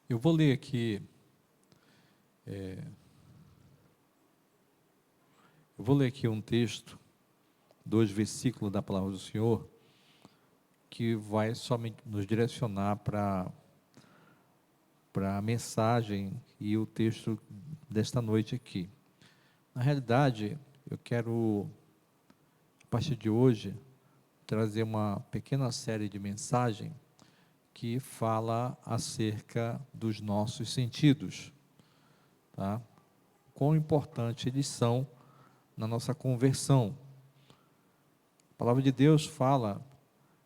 Eu vou ler aqui, eu vou ler aqui um texto, 2 versículos da palavra do Senhor, que vai somente nos direcionar para a mensagem e o texto desta noite aqui. Na realidade, eu quero, a partir de hoje, trazer uma pequena série de mensagem que fala acerca dos nossos sentidos, tá? Quão importante eles são na nossa conversão. A palavra de Deus fala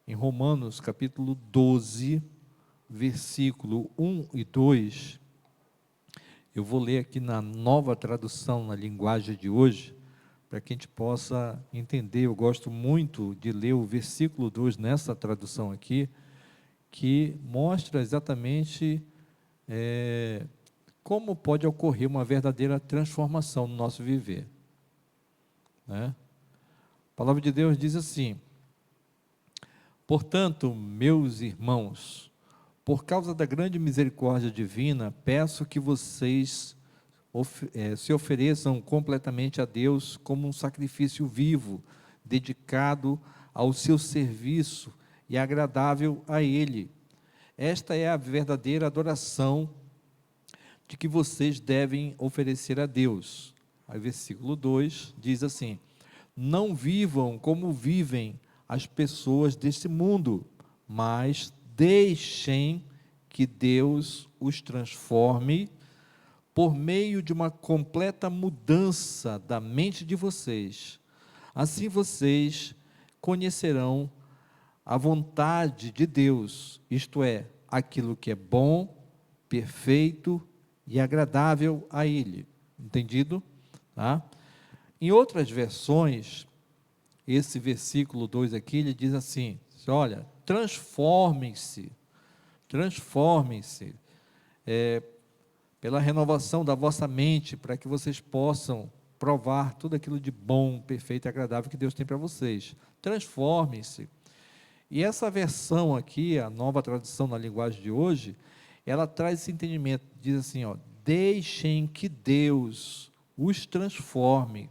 em Romanos capítulo 12, versículo 1 e 2. Eu vou ler aqui na nova tradução, na linguagem de hoje, para que a gente possa entender. Eu gosto muito de ler o versículo 2 nessa tradução aqui, que mostra exatamente como pode ocorrer uma verdadeira transformação no nosso viver, né? A palavra de Deus diz assim: portanto, meus irmãos, por causa da grande misericórdia divina, peço que vocês se ofereçam completamente a Deus como um sacrifício vivo, dedicado ao seu serviço e agradável a Ele. Esta é a verdadeira adoração de que vocês devem oferecer a Deus. Aí, versículo 2 diz assim: não vivam como vivem as pessoas deste mundo, mas deixem que Deus os transforme por meio de uma completa mudança da mente de vocês. Assim vocês conhecerão a vontade de Deus, isto é, aquilo que é bom, perfeito e agradável a Ele. Entendido? Tá? Em outras versões, esse versículo 2 aqui, ele diz assim: olha, transformem-se, pela renovação da vossa mente, para que vocês possam provar tudo aquilo de bom, perfeito e agradável que Deus tem para vocês. Transformem-se. E essa versão aqui, a nova tradução na linguagem de hoje, ela traz esse entendimento, diz assim, ó: deixem que Deus os transforme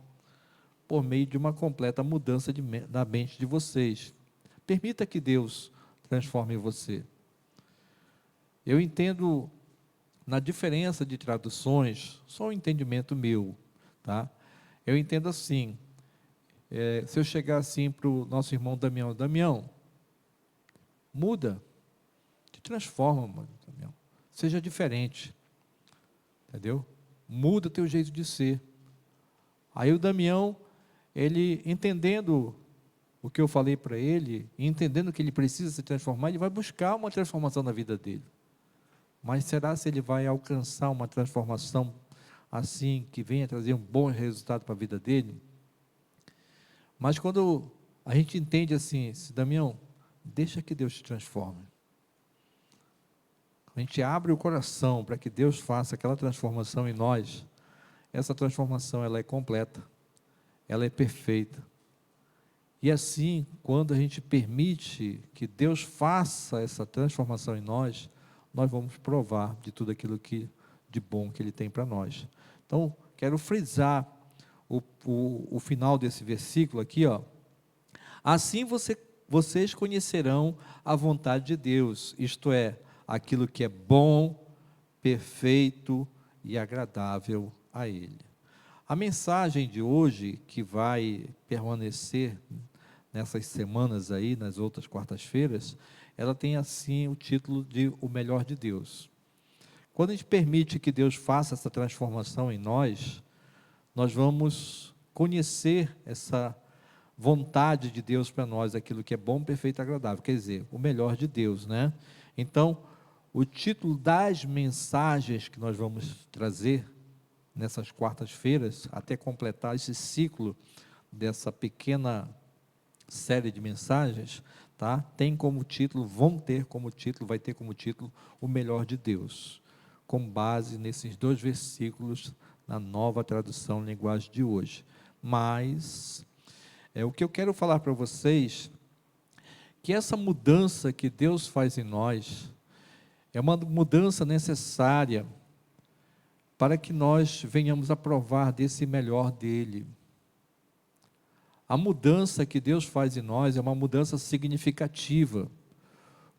por meio de uma completa mudança da mente de vocês. Permita que Deus transforme você. Eu entendo, na diferença de traduções, só um entendimento meu, tá? Eu entendo assim, se eu chegar assim para o nosso irmão Damião: Damião, muda, te transforma, mano, Damião, seja diferente, entendeu? Muda o teu jeito de ser. Aí o Damião, ele entendendo o que eu falei para ele, entendendo que ele precisa se transformar, ele vai buscar uma transformação na vida dele. Mas será se ele vai alcançar uma transformação assim, que venha trazer um bom resultado para a vida dele? Mas quando a gente entende assim, Damião, deixa que Deus te transforme. A gente abre o coração para que Deus faça aquela transformação em nós. Essa transformação, ela é completa, ela é perfeita. E assim, quando a gente permite que Deus faça essa transformação em nós, nós vamos provar de tudo aquilo de bom que Ele tem para nós. Então, quero frisar o final desse versículo aqui, ó. Assim vocês conhecerão a vontade de Deus, isto é, aquilo que é bom, perfeito e agradável a Ele. A mensagem de hoje, que vai permanecer nessas semanas aí, nas outras quartas-feiras, ela tem assim o título de O Melhor de Deus. Quando a gente permite que Deus faça essa transformação em nós, nós vamos conhecer essa vontade de Deus para nós, aquilo que é bom, perfeito e agradável, quer dizer, o melhor de Deus, né? Então, o título das mensagens que nós vamos trazer nessas quartas-feiras, até completar esse ciclo dessa pequena série de mensagens, tá? Tem como título, vai ter como título O Melhor de Deus, com base nesses 2 versículos na nova tradução linguagem de hoje. Mas o que eu quero falar para vocês, que essa mudança que Deus faz em nós, é uma mudança necessária para que nós venhamos a provar desse melhor dele. A mudança que Deus faz em nós é uma mudança significativa.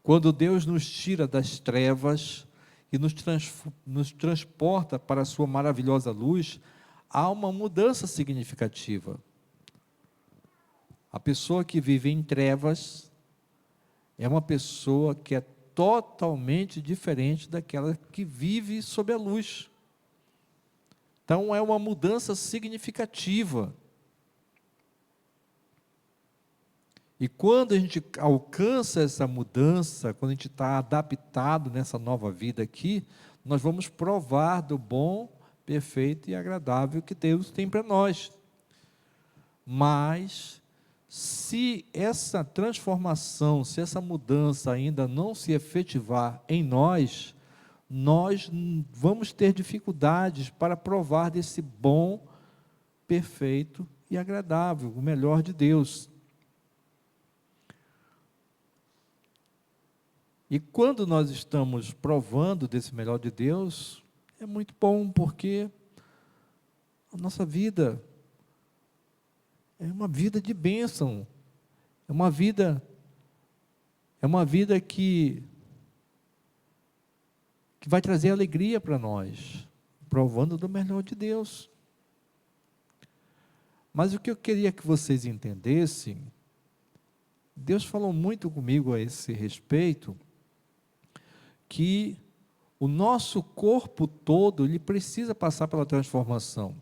Quando Deus nos tira das trevas e nos transporta para a sua maravilhosa luz, há uma mudança significativa. A pessoa que vive em trevas é uma pessoa que é totalmente diferente daquela que vive sob a luz. Então, é uma mudança significativa. E quando a gente alcança essa mudança, quando a gente está adaptado nessa nova vida aqui, nós vamos provar do bom, perfeito e agradável que Deus tem para nós. Mas, se essa transformação, se essa mudança ainda não se efetivar em nós, nós vamos ter dificuldades para provar desse bom, perfeito e agradável, o melhor de Deus. E quando nós estamos provando desse melhor de Deus, é muito bom, porque a nossa vida é uma vida de bênção, é uma vida que vai trazer alegria para nós, provando do melhor de Deus. Mas o que eu queria que vocês entendessem, Deus falou muito comigo a esse respeito, que o nosso corpo todo, ele precisa passar pela transformação.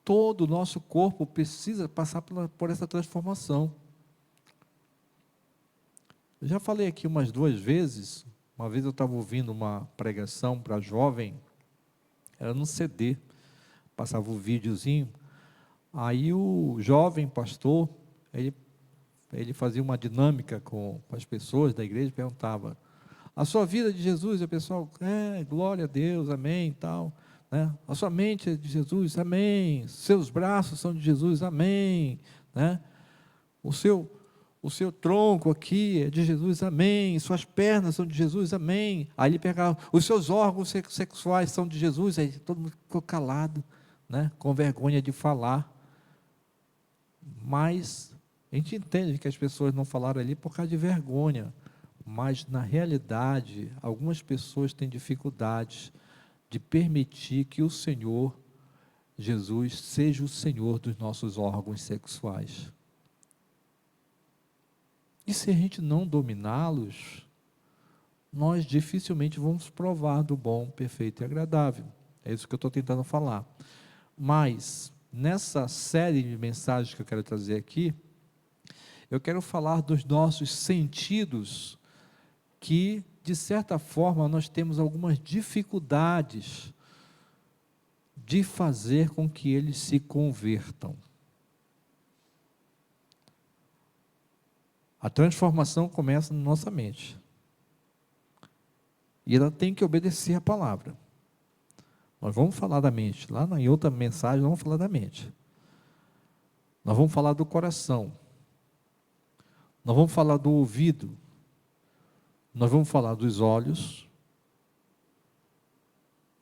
Todo o nosso corpo precisa passar por essa transformação. Eu já falei aqui umas 2 vezes, uma vez eu estava ouvindo uma pregação para jovem, era no CD, passava o videozinho, aí o jovem pastor, ele fazia uma dinâmica com as pessoas da igreja, perguntava, a sua vida é de Jesus? E o pessoal, glória a Deus, amém, e tal, né? A sua mente é de Jesus, amém, seus braços são de Jesus, amém, né? O seu tronco aqui é de Jesus, amém, suas pernas são de Jesus, amém. Aí ele pegava, os seus órgãos sexuais são de Jesus, aí todo mundo ficou calado, né? Com vergonha de falar, mas a gente entende que as pessoas não falaram ali por causa de vergonha, mas na realidade, algumas pessoas têm dificuldades de permitir que o Senhor Jesus seja o Senhor dos nossos órgãos sexuais. E se a gente não dominá-los, nós dificilmente vamos provar do bom, perfeito e agradável. É isso que eu estou tentando falar. Mas, nessa série de mensagens que eu quero trazer aqui, eu quero falar dos nossos sentidos, que, de certa forma, nós temos algumas dificuldades de fazer com que eles se convertam. A transformação começa na nossa mente. E ela tem que obedecer a palavra. Nós vamos falar da mente. Lá em outra mensagem, nós vamos falar da mente. Nós vamos falar do coração. Nós vamos falar do ouvido. Nós vamos falar dos olhos.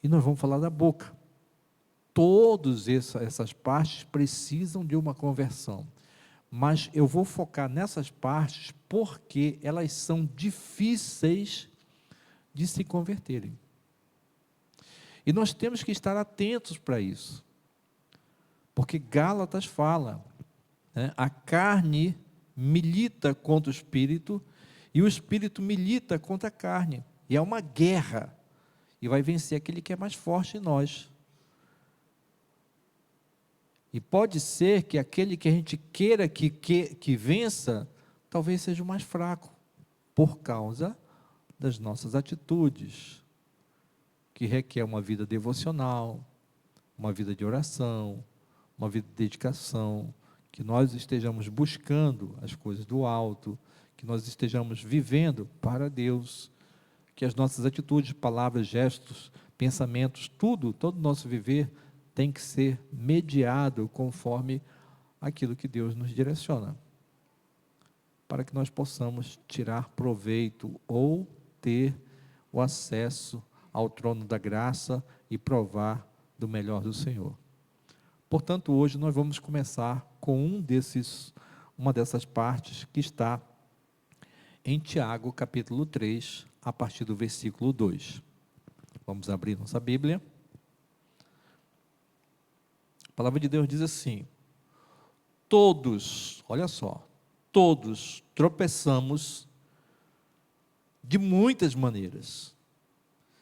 E nós vamos falar da boca. Todas essas partes precisam de uma conversão. Mas eu vou focar nessas partes porque elas são difíceis de se converterem. E nós temos que estar atentos para isso. Porque Gálatas fala, né, a carne milita contra o espírito e o espírito milita contra a carne. E é uma guerra. E vai vencer aquele que é mais forte em nós. E pode ser que aquele que a gente queira que vença, talvez seja o mais fraco, por causa das nossas atitudes, que requer uma vida devocional, uma vida de oração, uma vida de dedicação, que nós estejamos buscando as coisas do alto, que nós estejamos vivendo para Deus, que as nossas atitudes, palavras, gestos, pensamentos, todo o nosso viver tem que ser mediado conforme aquilo que Deus nos direciona. para que nós possamos tirar proveito ou ter o acesso ao trono da graça e provar do melhor do Senhor. Portanto, hoje nós vamos começar com uma dessas partes que está em Tiago, capítulo 3, a partir do versículo 2. Vamos abrir nossa Bíblia. A palavra de Deus diz assim: todos, olha só, todos tropeçamos de muitas maneiras.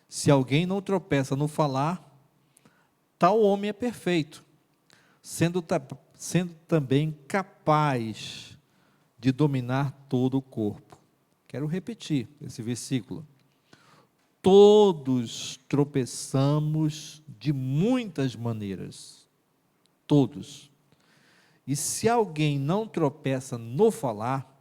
Se alguém não tropeça no falar, tal homem é perfeito, sendo também capaz de dominar todo o corpo. Quero repetir esse versículo. Todos tropeçamos de muitas maneiras. Todos. E se alguém não tropeça no falar,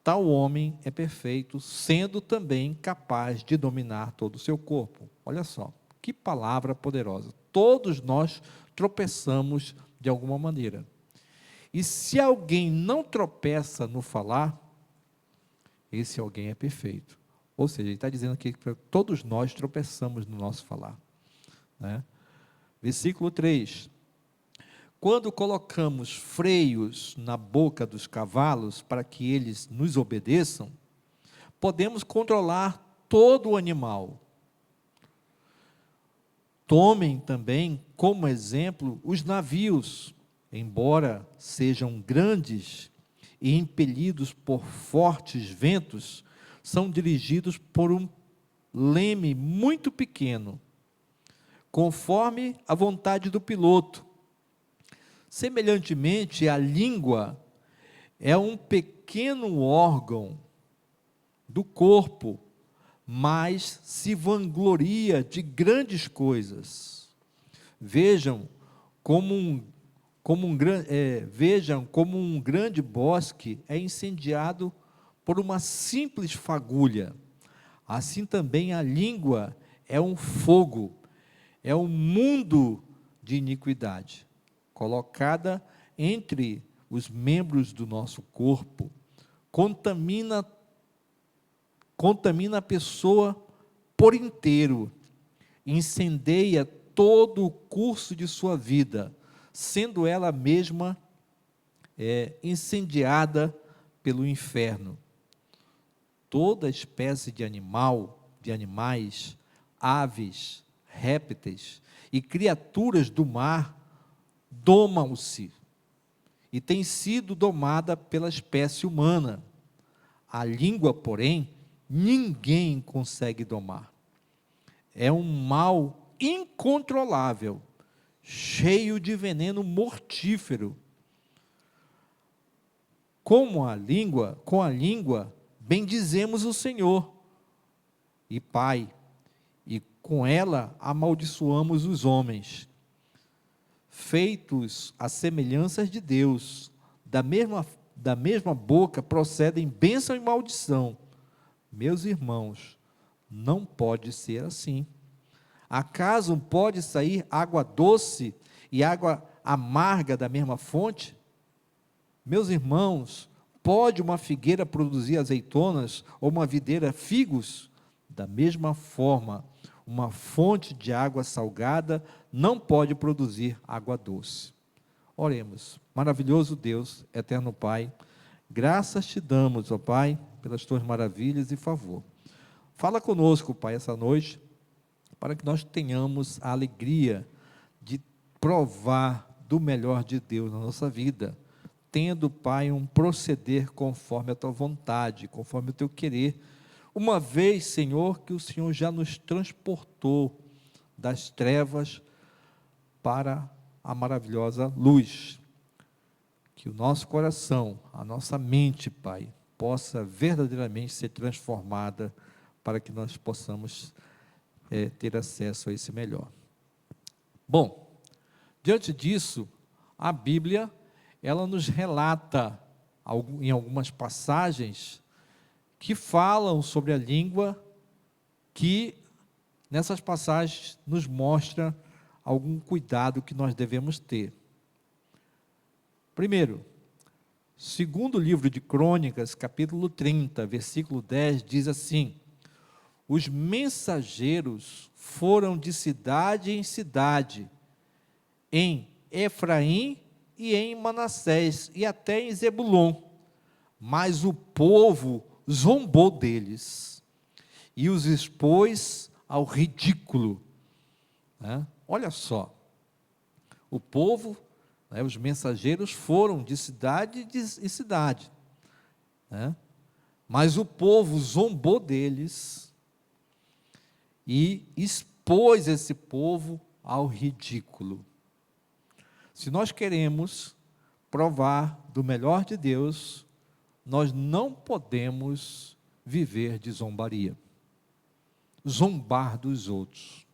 tal homem é perfeito, sendo também capaz de dominar todo o seu corpo. Olha só, que palavra poderosa. Todos nós tropeçamos de alguma maneira. E se alguém não tropeça no falar, esse alguém é perfeito. Ou seja, ele está dizendo aqui que todos nós tropeçamos no nosso falar, né? Versículo 3. Quando colocamos freios na boca dos cavalos para que eles nos obedeçam, podemos controlar todo o animal. Tomem também como exemplo os navios, embora sejam grandes e impelidos por fortes ventos, são dirigidos por um leme muito pequeno, conforme a vontade do piloto. Semelhantemente, a língua é um pequeno órgão do corpo, mas se vangloria de grandes coisas. Vejam como um grande bosque é incendiado por uma simples fagulha. Assim também a língua é um fogo, é um mundo de iniquidade, colocada entre os membros do nosso corpo, contamina a pessoa por inteiro, incendeia todo o curso de sua vida, sendo ela mesma incendiada pelo inferno. Toda espécie de animais, aves, répteis e criaturas do mar domam-se e tem sido domada pela espécie humana. A língua, porém, ninguém consegue domar. É um mal incontrolável, cheio de veneno mortífero. Com a língua, bendizemos o Senhor e Pai, e com ela amaldiçoamos os homens, feitos à semelhança de Deus. Da mesma boca procedem bênção e maldição. Meus irmãos, não pode ser assim. Acaso pode sair água doce e água amarga da mesma fonte? Meus irmãos, pode uma figueira produzir azeitonas ou uma videira figos? Da mesma forma, uma fonte de água salgada não pode produzir água doce. Oremos. Maravilhoso Deus, eterno Pai, graças te damos, ó Pai, pelas tuas maravilhas e favor. Fala conosco, Pai, essa noite, para que nós tenhamos a alegria de provar do melhor de Deus na nossa vida, tendo, Pai, um proceder conforme a tua vontade, conforme o teu querer, uma vez, Senhor, que o Senhor já nos transportou das trevas para a maravilhosa luz. Que o nosso coração, a nossa mente, Pai, possa verdadeiramente ser transformada para que nós possamos ter acesso a esse melhor. Bom, diante disso, a Bíblia, ela nos relata em algumas passagens que falam sobre a língua, que nessas passagens nos mostra algum cuidado que nós devemos ter. Primeiro, Segundo livro de Crônicas, capítulo 30, versículo 10, diz assim: os mensageiros foram de cidade em cidade, em Efraim e em Manassés, e até em Zebulon. Mas o povo zombou deles e os expôs ao ridículo. Né? Olha só, o povo, né, os mensageiros foram de cidade em cidade, né? Mas o povo zombou deles e expôs esse povo ao ridículo. Se nós queremos provar do melhor de Deus, nós não podemos viver de zombaria, zombar dos outros.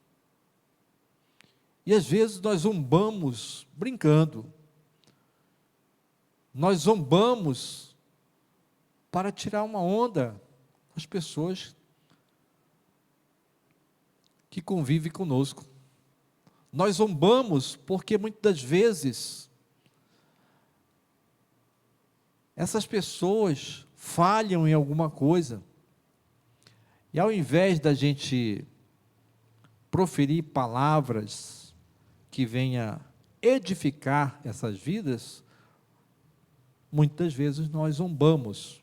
E às vezes nós zombamos brincando, nós zombamos para tirar uma onda das pessoas que convivem conosco. Nós zombamos porque muitas das vezes essas pessoas falham em alguma coisa, e ao invés da gente proferir palavras que venha edificar essas vidas, muitas vezes nós zombamos,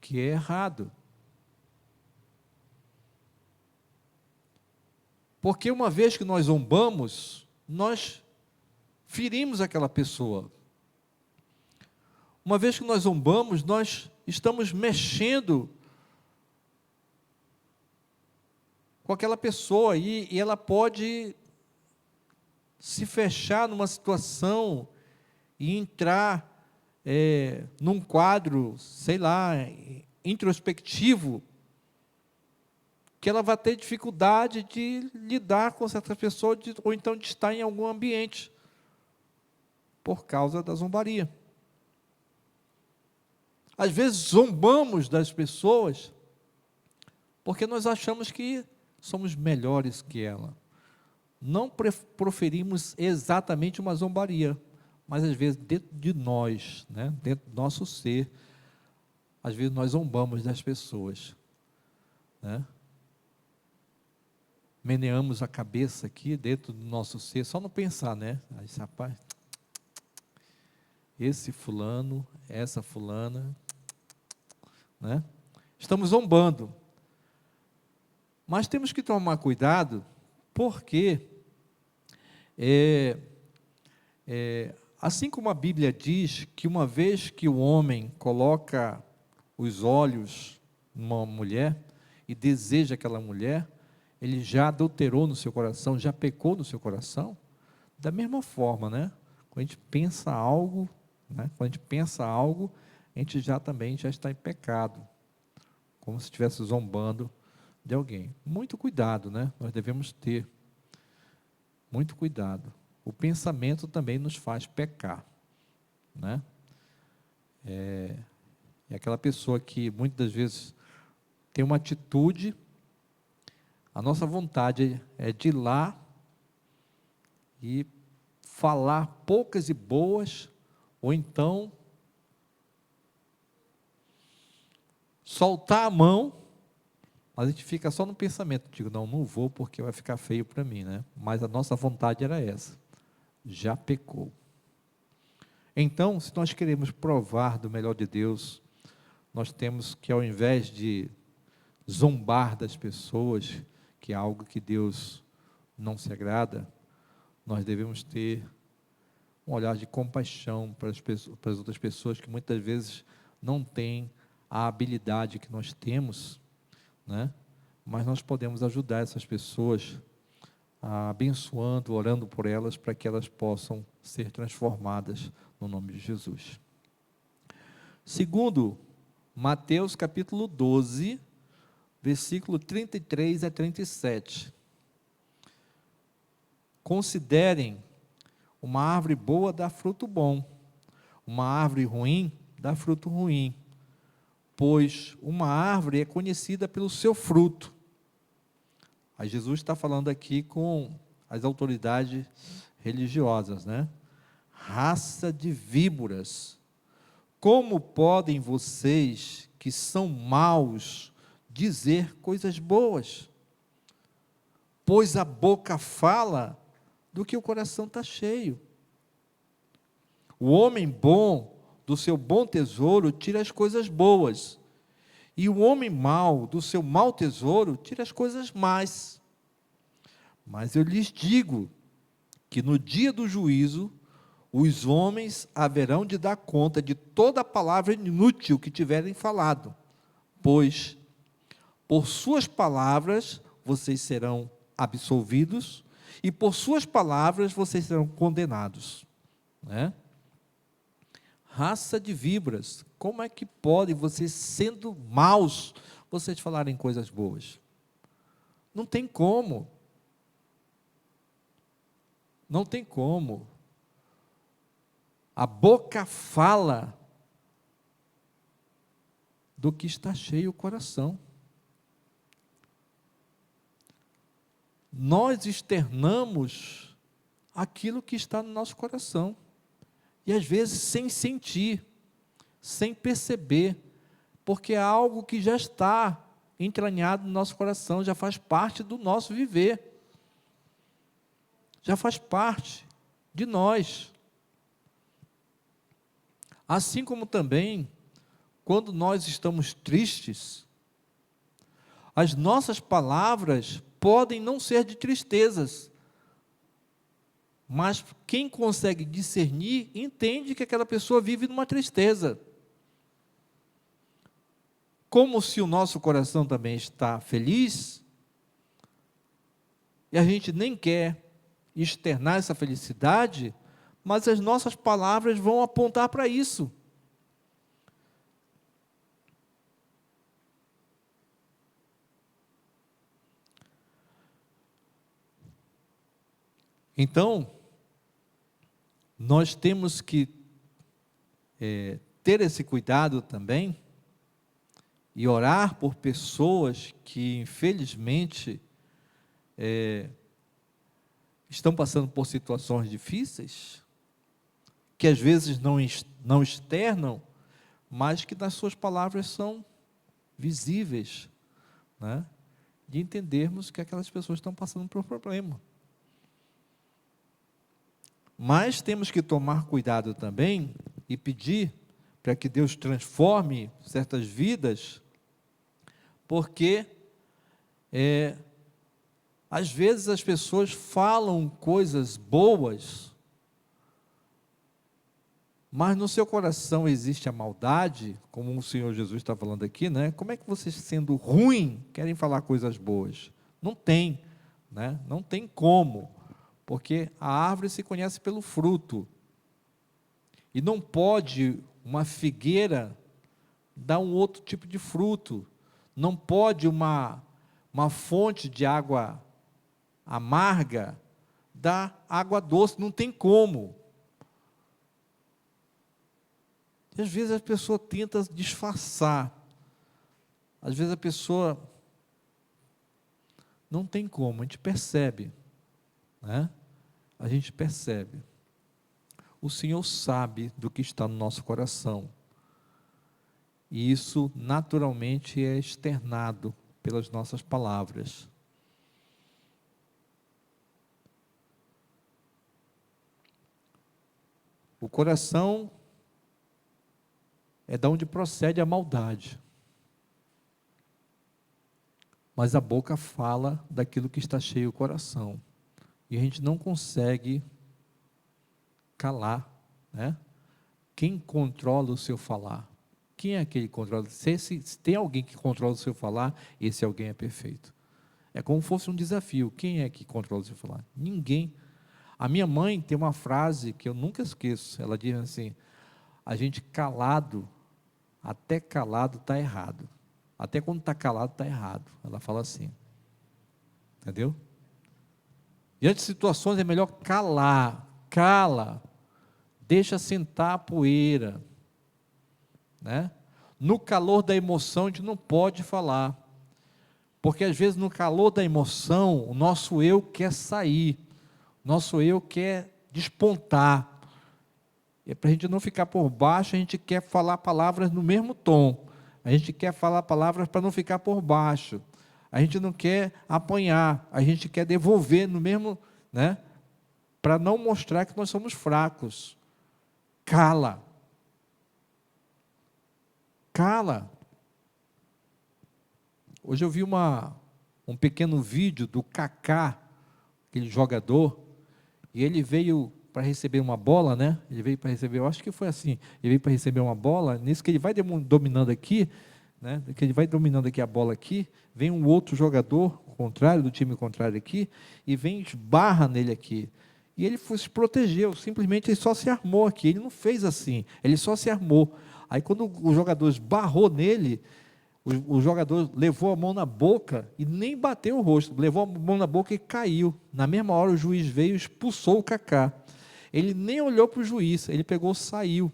que é errado. Porque uma vez que nós zombamos, nós ferimos aquela pessoa. Uma vez que nós zombamos, nós estamos mexendo com aquela pessoa e ela pode se fechar numa situação e entrar num quadro, sei lá, introspectivo, que ela vai ter dificuldade de lidar com certa pessoa, ou então de estar em algum ambiente, por causa da zombaria. Às vezes zombamos das pessoas, porque nós achamos que somos melhores que ela. Não proferimos exatamente uma zombaria, mas às vezes dentro de nós, né, dentro do nosso ser, às vezes nós zombamos das pessoas, né? Meneamos a cabeça aqui dentro do nosso ser, só não pensar, né? Aí, rapaz, esse fulano, essa fulana, né? Estamos zombando. Mas temos que tomar cuidado, porque assim como a Bíblia diz que uma vez que o homem coloca os olhos numa mulher e deseja aquela mulher, ele já adulterou no seu coração, já pecou no seu coração. Da mesma forma, né? Quando a gente pensa algo, né? Quando a gente pensa algo, a gente também já está em pecado, como se estivesse zombando de alguém. Muito cuidado, né? Nós devemos ter muito cuidado. O pensamento também nos faz pecar, né? É aquela pessoa que muitas das vezes tem uma atitude, a nossa vontade é de ir lá e falar poucas e boas, ou então soltar a mão, mas a gente fica só no pensamento, digo, não vou porque vai ficar feio para mim, né? Mas a nossa vontade era essa, já pecou. Então, se nós queremos provar do melhor de Deus, nós temos que, ao invés de zombar das pessoas, que é algo que Deus não se agrada, nós devemos ter um olhar de compaixão para as outras pessoas que muitas vezes não têm a habilidade que nós temos, né? Mas nós podemos ajudar essas pessoas, abençoando, orando por elas, para que elas possam ser transformadas no nome de Jesus. Segundo, Mateus capítulo 12, versículo 33 a 37. Considerem, uma árvore boa dá fruto bom, uma árvore ruim dá fruto ruim, pois uma árvore é conhecida pelo seu fruto. Aí Jesus está falando aqui com as autoridades religiosas, né? Raça de víboras, Como podem vocês, que são maus, dizer coisas boas? Pois a boca fala do que o coração está cheio. O homem bom, do seu bom tesouro, tira as coisas boas. E o homem mau, do seu mau tesouro, tira as coisas más. Mas eu lhes digo que no dia do juízo, os homens haverão de dar conta de toda a palavra inútil que tiverem falado, pois por suas palavras vocês serão absolvidos e por suas palavras vocês serão condenados, né? Raça de víboras, como é que podem vocês, sendo maus, vocês falarem coisas boas? Não tem como. Não tem como. A boca fala do que está cheio o coração. Nós externamos aquilo que está no nosso coração. E às vezes sem sentir, sem perceber, porque é algo que já está entranhado no nosso coração, já faz parte do nosso viver. Já faz parte de nós. Assim como também, quando nós estamos tristes, as nossas palavras podem não ser de tristezas, mas quem consegue discernir, entende que aquela pessoa vive numa tristeza. Como se o nosso coração também está feliz, e a gente nem quer externar essa felicidade, mas as nossas palavras vão apontar para isso. Então, nós temos que ter esse cuidado também e orar por pessoas que, infelizmente, estão passando por situações difíceis, que às vezes não externam, mas que nas suas palavras são visíveis, né? De entendermos que aquelas pessoas estão passando por um problema. Mas temos que tomar cuidado também e pedir para que Deus transforme certas vidas, porque às vezes as pessoas falam coisas boas, mas no seu coração existe a maldade, como o Senhor Jesus está falando aqui, né? Como é que vocês, sendo ruim, querem falar coisas boas? Não tem, né? Não tem como, porque a árvore se conhece pelo fruto, e não pode uma figueira dar um outro tipo de fruto, não pode uma fonte de água amarga dar água doce, não tem como. E às vezes a pessoa tenta disfarçar, às vezes a pessoa não tem como, a gente percebe, né? A gente percebe. O Senhor sabe do que está no nosso coração, e isso naturalmente é externado pelas nossas palavras. O coração é da onde procede a maldade, mas a boca fala daquilo que está cheio o coração, e a gente não consegue calar, né? Quem controla o seu falar? Quem é aquele que controla? Se tem alguém que controla o seu falar, esse alguém é perfeito. É como se fosse um desafio. Quem é que controla o seu falar? Ninguém. A minha mãe tem uma frase que eu nunca esqueço. Ela diz assim: a gente calado, até calado está errado. Até quando está calado está errado. Ela fala assim. Entendeu? Diante de situações é melhor calar. Cala. Deixa sentar a poeira, né? No calor da emoção a gente não pode falar, porque às vezes no calor da emoção o nosso eu quer sair, nosso eu quer despontar, E para a gente não ficar por baixo, a gente quer falar palavras no mesmo tom. A gente quer falar palavras para não ficar por baixo. A gente não quer apanhar, a gente quer devolver no mesmo, né? Para não mostrar que nós somos fracos. Cala. Cala. Hoje eu vi um pequeno vídeo do Kaká, aquele jogador, e ele veio para receber uma bola, né? Ele veio para receber, eu acho que foi assim, ele veio para receber uma bola, nisso que ele vai dominando aqui, né? Que ele vai dominando aqui a bola aqui, vem um outro jogador, contrário, do time contrário aqui, e vem esbarra nele aqui. E ele se protegeu, simplesmente ele só se armou aqui, ele não fez assim, ele só se armou. Aí quando o jogador esbarrou nele, o jogador levou a mão na boca e nem bateu o rosto, levou a mão na boca e caiu. Na mesma hora o juiz veio e expulsou o Kaká. Ele nem olhou para o juiz, ele pegou, saiu,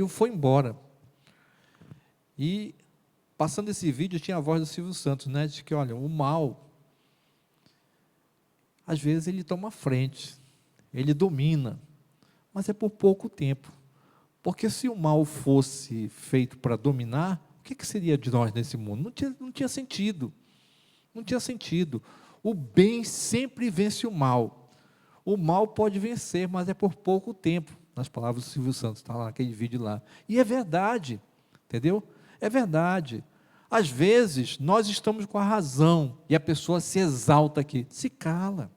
foi embora. E passando esse vídeo tinha a voz do Silvio Santos, né? De que, olha, o mal, às vezes ele toma frente, ele domina, mas é por pouco tempo. Porque se o mal fosse feito para dominar, o que seria de nós nesse mundo? Não tinha sentido. Não tinha sentido. O bem sempre vence o mal. O mal pode vencer, mas é por pouco tempo. Nas palavras do Silvio Santos, está lá naquele vídeo lá. E é verdade, entendeu? É verdade. Às vezes, nós estamos com a razão, e a pessoa se exalta aqui. Se cala.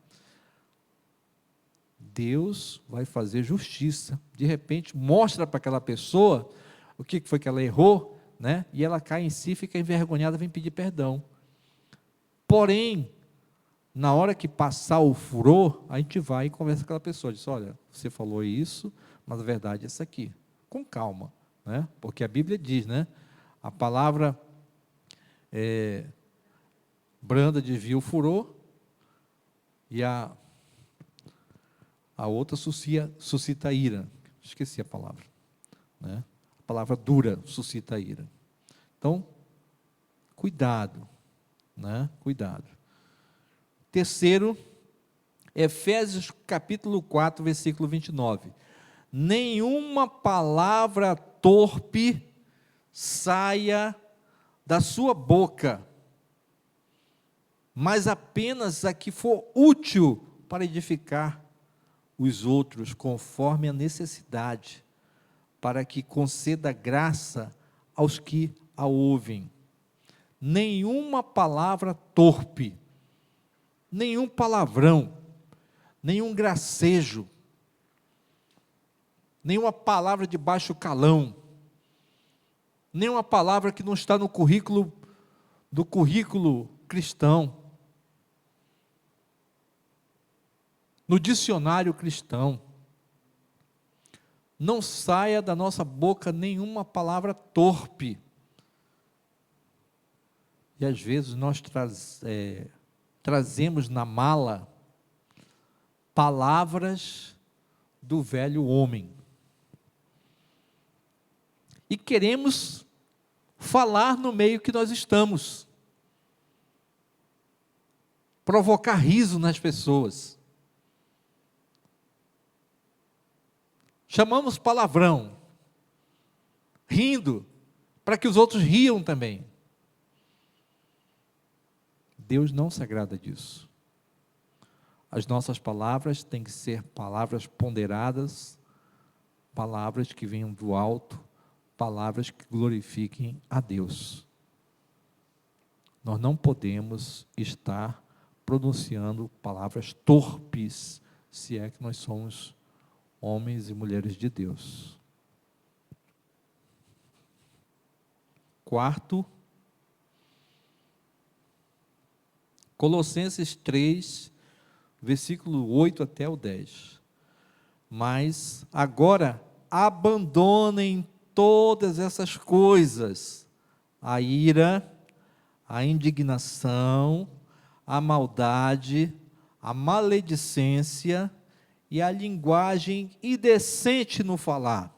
Deus vai fazer justiça. De repente, mostra para aquela pessoa o que foi que ela errou, né? E ela cai em si, fica envergonhada, vem pedir perdão. Porém, na hora que passar o furor, a gente vai e conversa com aquela pessoa, diz, olha, você falou isso, mas a verdade é essa aqui, com calma, né? Porque a Bíblia diz, né? A palavra branda desvia o furor, e a outra suscita ira, esqueci a palavra, né? A palavra dura suscita ira. Então, cuidado, né? Cuidado. Terceiro, Efésios capítulo 4, versículo 29. Nenhuma palavra torpe saia da sua boca, mas apenas a que for útil para edificar os outros, conforme a necessidade, para que conceda graça aos que a ouvem. Nenhuma palavra torpe, nenhum palavrão, nenhum gracejo, nenhuma palavra de baixo calão, nenhuma palavra que não está no currículo cristão, no dicionário cristão. Não saia da nossa boca nenhuma palavra torpe. E às vezes nós trazemos na mala palavras do velho homem. E queremos falar no meio que nós estamos. Provocar riso nas pessoas. Chamamos palavrão, rindo, para que os outros riam também. Deus não se agrada disso. As nossas palavras têm que ser palavras ponderadas, palavras que venham do alto, palavras que glorifiquem a Deus. Nós não podemos estar pronunciando palavras torpes, se é que nós somos homens e mulheres de Deus. Quarto, Colossenses 3, versículo 8 até o 10. Mas agora abandonem todas essas coisas: a ira, a indignação, a maldade, a maledicência e a linguagem indecente no falar.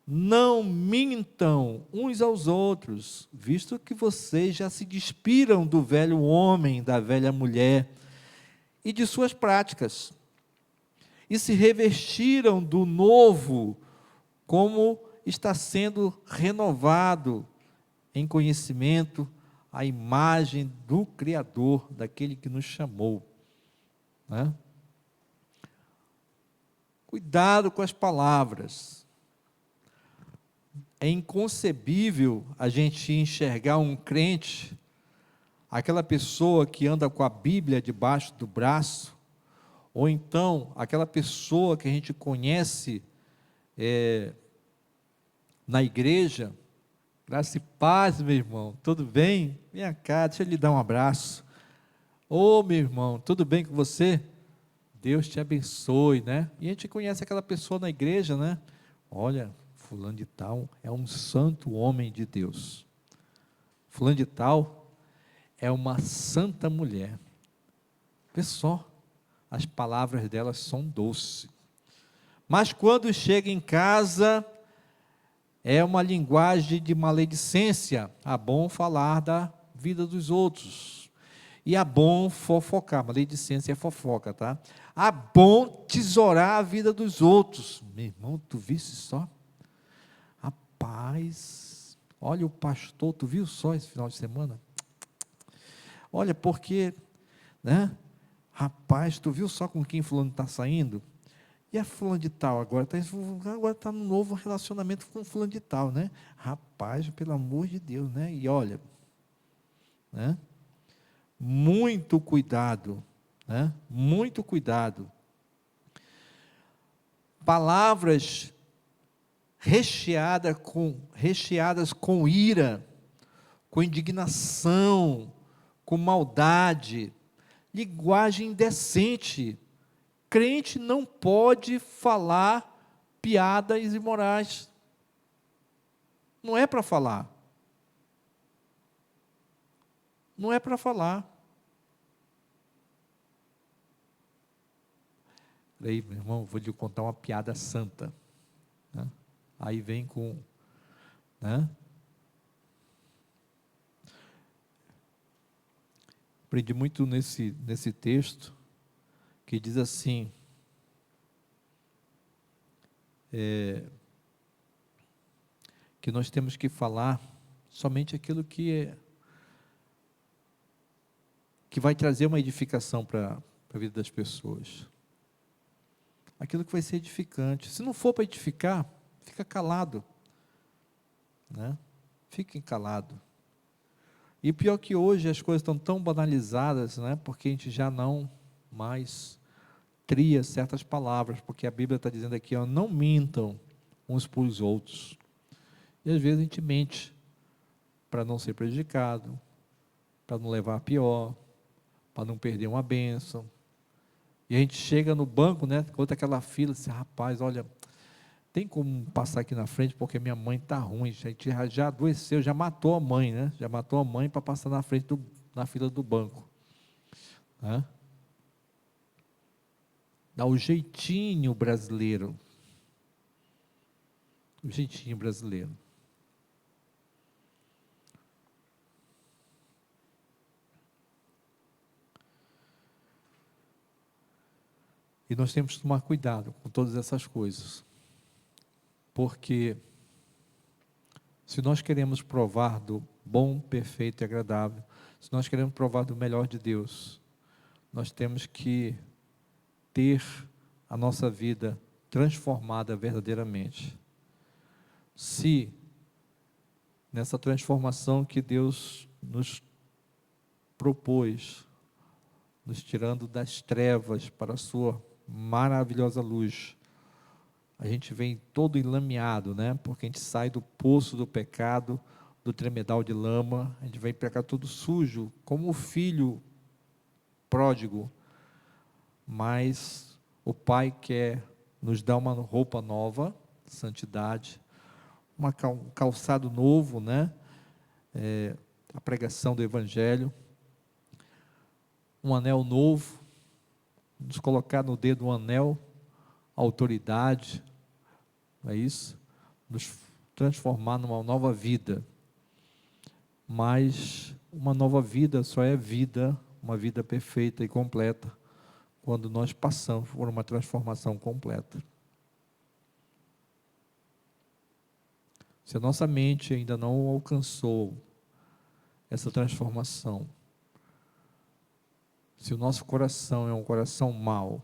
Não mintam uns aos outros, visto que vocês já se despiram do velho homem, da velha mulher e de suas práticas. e se revestiram do novo, como está sendo renovado em conhecimento a imagem do Criador, daquele que nos chamou, né? Cuidado com as palavras. É inconcebível a gente enxergar um crente, aquela pessoa que anda com a Bíblia debaixo do braço, ou então aquela pessoa que a gente conhece na igreja. Graça e paz, meu irmão, tudo bem? Vem cá, deixa eu lhe dar um abraço. Ô, meu irmão, tudo bem com você? Deus te abençoe, né? E a gente conhece aquela pessoa na igreja, né? Olha, fulano de tal é um santo homem de Deus. Fulano de tal é uma santa mulher. Vê só, as palavras delas são doces. Mas quando chega em casa, é uma linguagem de maledicência. É bom falar da vida dos outros. E é bom fofocar. Maledicência é fofoca, tá? É bom tesourar a vida dos outros. Meu irmão, tu viste só? Rapaz, olha o pastor, tu viu só esse final de semana? Olha, porque, né? Rapaz, tu viu só com quem fulano está saindo? E a fulano de tal agora está no novo relacionamento com fulano de tal, né? Rapaz, pelo amor de Deus, né? E olha, né? Muito cuidado, né? Muito cuidado. Palavras recheadas com ira, com indignação, com maldade, linguagem indecente. Crente não pode falar piadas imorais. Não é para falar. Não é para falar. Aí, meu irmão, vou lhe contar uma piada santa, né? Aí vem com, né? Aprendi muito nesse texto, que diz assim, que nós temos que falar somente aquilo que vai trazer uma edificação para a vida das pessoas. Aquilo que vai ser edificante. Se não for para edificar, fica calado, né? Fiquem calado. E pior que hoje as coisas estão tão banalizadas, né? Porque a gente já não mais tria certas palavras, porque a Bíblia está dizendo aqui, ó, não mintam uns para os outros. E às vezes a gente mente para não ser prejudicado, para não levar a pior, para não perder uma bênção. E a gente chega no banco, né, conta aquela fila, assim, rapaz, olha, tem como passar aqui na frente, porque minha mãe está ruim, a gente já adoeceu, já matou a mãe, né, já matou a mãe para passar na frente na fila do banco, né? Dá o jeitinho brasileiro, o jeitinho brasileiro. E nós temos que tomar cuidado com todas essas coisas, porque se nós queremos provar do bom, perfeito e agradável, se nós queremos provar do melhor de Deus, nós temos que ter a nossa vida transformada verdadeiramente. Se nessa transformação que Deus nos propôs, nos tirando das trevas para a sua maravilhosa luz, a gente vem todo enlameado, né? Porque a gente sai do poço do pecado, do tremedal de lama, a gente vem para cá todo sujo, como o filho pródigo, mas o Pai quer nos dar uma roupa nova, santidade, um calçado novo, né? A pregação do Evangelho, um anel novo, nos colocar no dedo um anel, autoridade, não é isso? Nos transformar numa nova vida. Mas uma nova vida só é vida, uma vida perfeita e completa, quando nós passamos por uma transformação completa. Se a nossa mente ainda não alcançou essa transformação, se o nosso coração é um coração mau,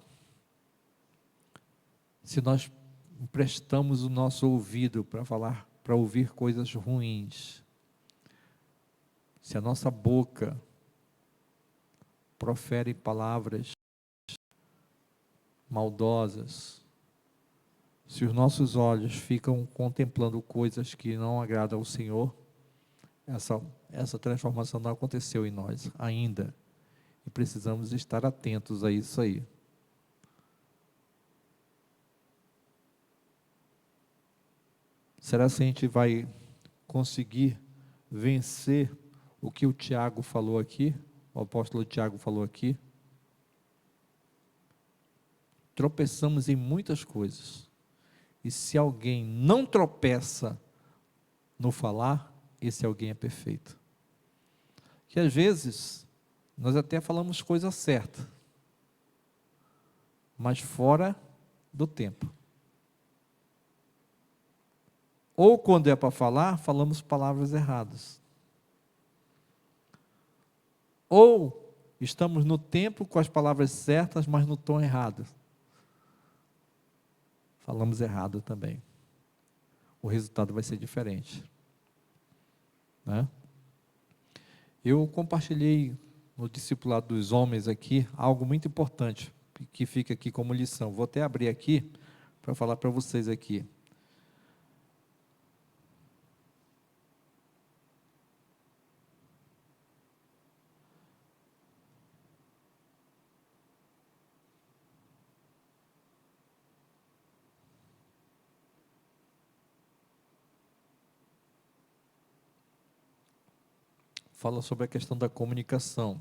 se nós emprestamos o nosso ouvido para ouvir coisas ruins, se a nossa boca profere palavras maldosas, se os nossos olhos ficam contemplando coisas que não agradam ao Senhor, essa transformação não aconteceu em nós ainda. E precisamos estar atentos a isso aí. Será que a gente vai conseguir vencer o que o Tiago falou aqui? O apóstolo Tiago falou aqui? Tropeçamos em muitas coisas. E se alguém não tropeça no falar, esse alguém é perfeito. Que às vezes, nós até falamos coisa certa, mas fora do tempo. Ou quando é para falar, falamos palavras erradas. Ou estamos no tempo com as palavras certas, mas no tom errado. Falamos errado também. O resultado vai ser diferente. Né? Eu compartilhei no discipulado dos homens aqui algo muito importante, que fica aqui como lição. Vou até abrir aqui para falar para vocês aqui. Fala sobre a questão da comunicação.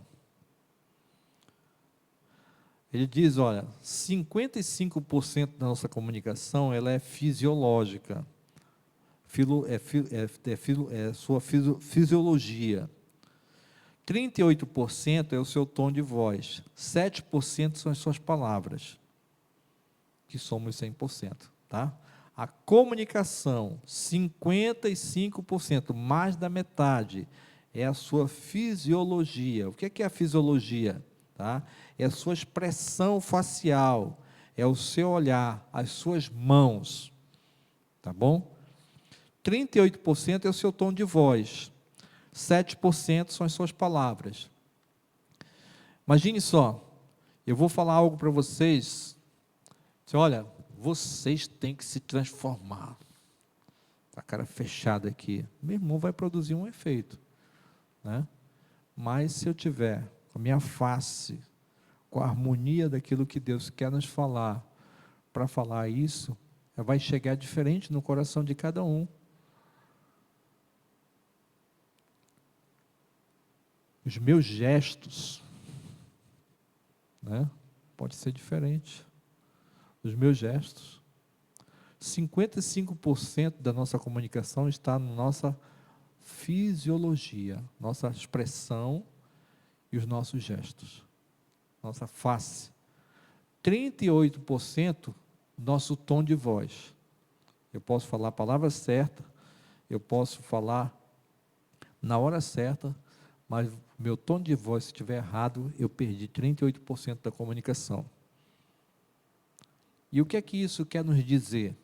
Ele diz, olha, 55% da nossa comunicação ela é fisiológica, sua fisiologia. 38% é o seu tom de voz, 7% são as suas palavras, que somos 100%, tá? A comunicação, 55%, mais da metade, é a sua fisiologia. O que é a fisiologia? Tá? É a sua expressão facial, é o seu olhar, as suas mãos, tá bom? 38% é o seu tom de voz, 7% são as suas palavras. Imagine só, eu vou falar algo para vocês, olha, vocês têm que se transformar, a cara fechada aqui, meu irmão vai produzir um efeito, né? Mas se eu tiver com a minha face, com a harmonia daquilo que Deus quer nos falar, para falar isso, vai chegar diferente no coração de cada um. Os meus gestos, né? Pode ser diferente. Os meus gestos. 55% da nossa comunicação está na nossa fisiologia, nossa expressão e os nossos gestos, nossa face. 38% nosso tom de voz. Eu posso falar a palavra certa, eu posso falar na hora certa, mas meu tom de voz, se estiver errado, eu perdi 38% da comunicação. E o que é que isso quer nos dizer?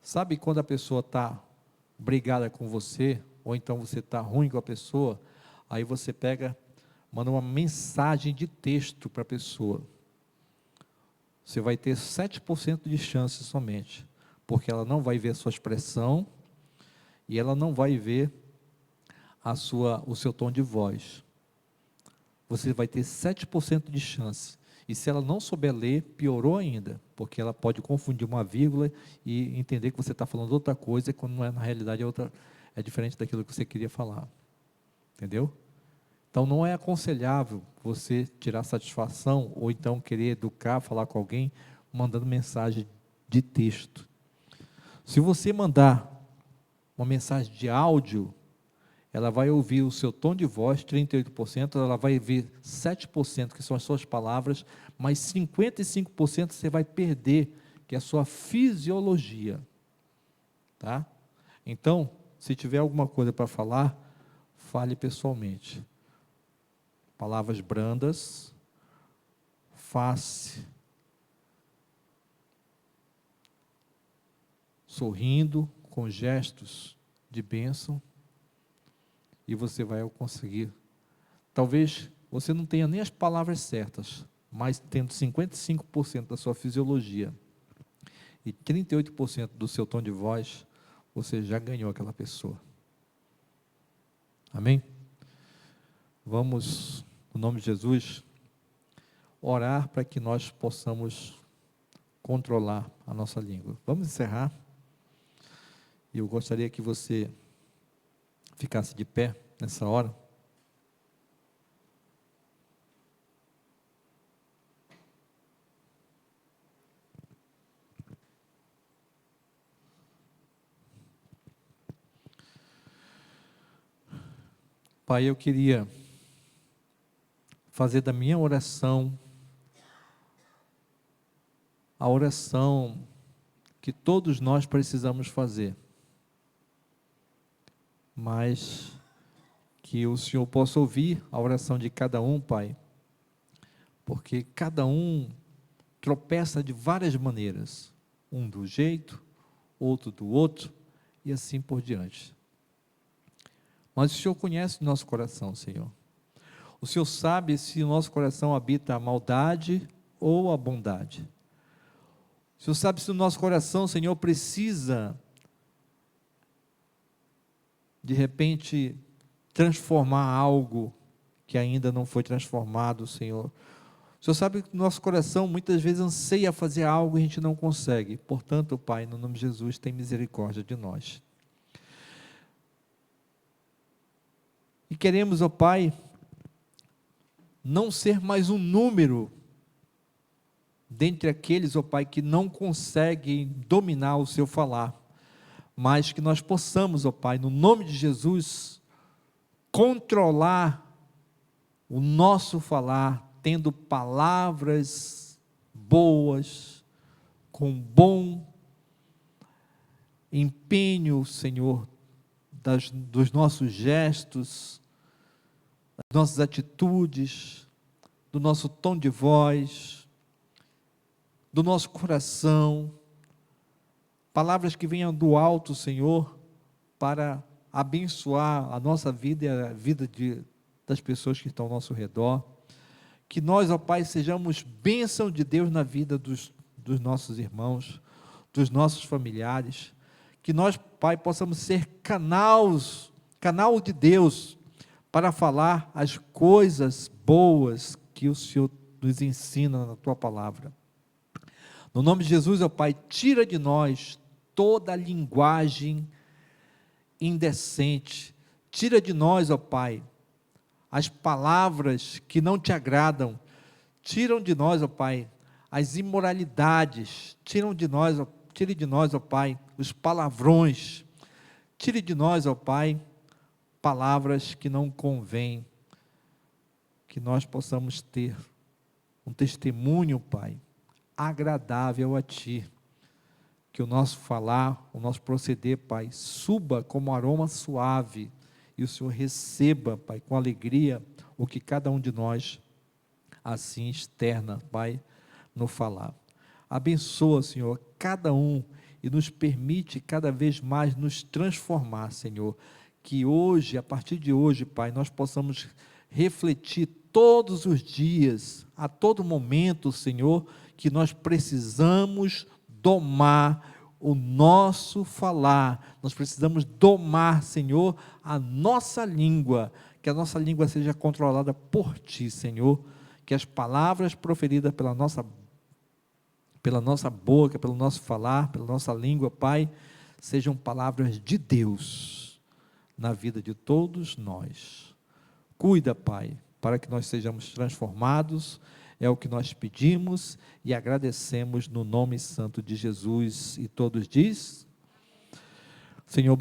Sabe quando a pessoa está brigada com você, ou então você está ruim com a pessoa, aí você manda uma mensagem de texto para a pessoa. Você vai ter 7% de chance somente, porque ela não vai ver a sua expressão, e ela não vai ver o seu tom de voz. Você vai ter 7% de chance. E se ela não souber ler, piorou ainda, porque ela pode confundir uma vírgula e entender que você está falando outra coisa, quando não é, na realidade é diferente daquilo que você queria falar. Entendeu? Então não é aconselhável você tirar satisfação, ou então querer educar, falar com alguém, mandando mensagem de texto. Se você mandar uma mensagem de áudio, ela vai ouvir o seu tom de voz, 38%, ela vai ouvir 7%, que são as suas palavras, mas 55% você vai perder, que é a sua fisiologia. Tá? Então, se tiver alguma coisa para falar, fale pessoalmente. Palavras brandas, face, sorrindo, com gestos de bênção, e você vai conseguir. Talvez você não tenha nem as palavras certas, mas tendo 55% da sua fisiologia e 38% do seu tom de voz, você já ganhou aquela pessoa. Amém? Vamos, no nome de Jesus, orar para que nós possamos controlar a nossa língua. Vamos encerrar. E eu gostaria que você ficasse de pé nessa hora. Pai, eu queria fazer da minha oração a oração que todos nós precisamos fazer, mas que o Senhor possa ouvir a oração de cada um, Pai, porque cada um tropeça de várias maneiras, um do jeito, outro do outro, e assim por diante. Mas o Senhor conhece o nosso coração, Senhor. O Senhor sabe se o nosso coração habita a maldade ou a bondade. O Senhor sabe se o nosso coração, Senhor, precisa, de repente, transformar algo que ainda não foi transformado, Senhor. O Senhor sabe que o nosso coração muitas vezes anseia fazer algo e a gente não consegue. Portanto, Pai, no nome de Jesus, tem misericórdia de nós. E queremos, ó Pai, não ser mais um número dentre aqueles, ó Pai, que não conseguem dominar o seu falar, mas que nós possamos, ó Pai, no nome de Jesus, controlar o nosso falar, tendo palavras boas, com bom empenho, Senhor, dos nossos gestos, das nossas atitudes, do nosso tom de voz, do nosso coração, palavras que venham do alto, Senhor, para abençoar a nossa vida e a vida das pessoas que estão ao nosso redor. Que nós, ó Pai, sejamos bênção de Deus na vida dos nossos irmãos, dos nossos familiares. Que nós, Pai, possamos ser canal de Deus para falar as coisas boas que o Senhor nos ensina na Tua palavra. No nome de Jesus, ó Pai, tira de nós toda a linguagem indecente. Tira de nós, ó Pai, as palavras que não te agradam. Tiram de nós, ó Pai, as imoralidades. Tire de nós, ó Pai, os palavrões. Tire de nós, ó Pai, palavras que não convêm. Que nós possamos ter um testemunho, Pai, agradável a Ti. Que o nosso falar, o nosso proceder, Pai, suba como aroma suave, e o Senhor receba, Pai, com alegria, o que cada um de nós assim externa, Pai, no falar. Abençoa, Senhor, cada um, e nos permite cada vez mais nos transformar, Senhor, que hoje, a partir de hoje, Pai, nós possamos refletir todos os dias, a todo momento, Senhor, que nós precisamos domar o nosso falar, nós precisamos domar, Senhor, a nossa língua, que a nossa língua seja controlada por Ti, Senhor, que as palavras proferidas pela nossa boca, pelo nosso falar, pela nossa língua, Pai, sejam palavras de Deus, na vida de todos nós. Cuida, Pai, para que nós sejamos transformados. É o que nós pedimos e agradecemos no nome santo de Jesus. E todos diz, Senhor,